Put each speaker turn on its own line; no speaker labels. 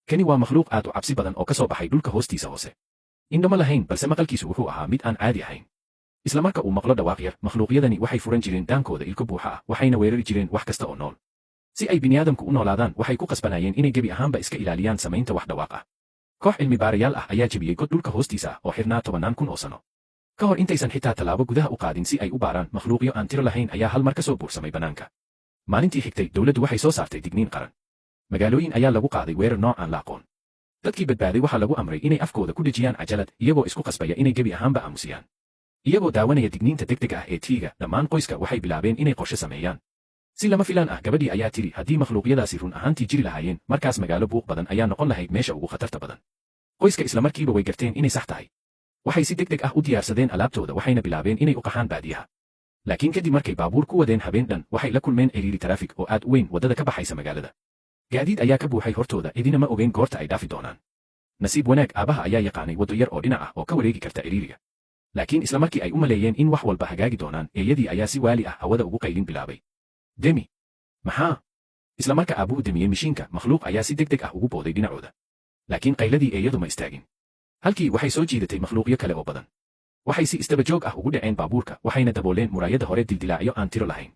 Kani waa makhluuq aad u cabsi badan oo ka soo baxay dhulka hoostiisa hoose. Indho ma lahayn balse maqalkiisu wuxuu ahaa mid aan caadi ahayn. Isla marka uu maqlo dhawaaq yar, makhluuqyadani waxay furan jireen daankooda ilko buuxa ah, waxayna weerari jireen wax kasta oo nool. Si ay bini'aadamku u noolaadaan, waxay ku qasbanayeen inay gebi ahaanba iska ilaaliyaan samaynta wax dhawaaq ah. Koox cilmi baarayaal ah ayaa jebiyey god dhulka hoostiisa ah oo xirnaa 10,000 oo sano. Ka hor intaysan xitaa tallaabo gudaha u qaadin si ay u baaraan, makhluuqyo aan tiro lahayn ayaa hal mar ka soo buursamay bannaanka. Maalintii xigtay, dawladdu waxay soo saartay digniin qaran. Magaalooyin ayaa lagu qaaday weerar nooc aan la aqoon. Dadkii badbaaday waxaa lagu amray inay afkooda ku dhejiyaan cajalad, iyagoo isku qasbaya inay gebi ahaanba aamusiyaan. Iyagoo daawanaya digniinta degdega ah ee TV-ga, dhammaan qoyska waxay bilaabeen inay qorshe sameeyaan. Si lama filaan ah, gabadhii ayaa tiri haddii makhluuqyadaasi run ahaantii jiri lahaayeen, markaas magaalo buuq badan ayaa noqon lahayd meesha ugu khatarta badan. Qoyska isla markiiba way garteen inay sax tahay. Waxay si degdeg ah u diyaarsadeen alaabtooda waxayna bilaabeen inay u qaxaan baadiyaha. Laakiin kadib markay baabuur ku wadeen habeen dhan, waxay la kulmeen ciriiri taraafik oo aad u weyn waddada ka baxaysa magaalada. Gaadiid ayaa ka buuxay hortooda, idina ma ogeyn goorta ay dhaafi doonaan. Nasiib wanaag, aabaha ayaa yaqaanay waddo yar oo dhinac ah oo ka wareegi karta ciriiriga. Laakiin isla markii ay u maleeyeen in wax walba hagaagi doonaan, eeyadii ayaa si waali ah hawada ugu qaylin bilaabay. Demi! Maxaa? Isla marka aabuhu demiyey mishiinka, makhluuq ayaa si degdeg ah ugu booday dhinacooda. Laakiin qayladii eeyadu ma istaagin. Halkii waxay soo jiidatay makhluuqyo kale oo badan. Waxay si istaba joog ah ugu dhaceen baabuurka, waxayna dabooleen muraayada hore dildilaacyo aan tiro lahayn.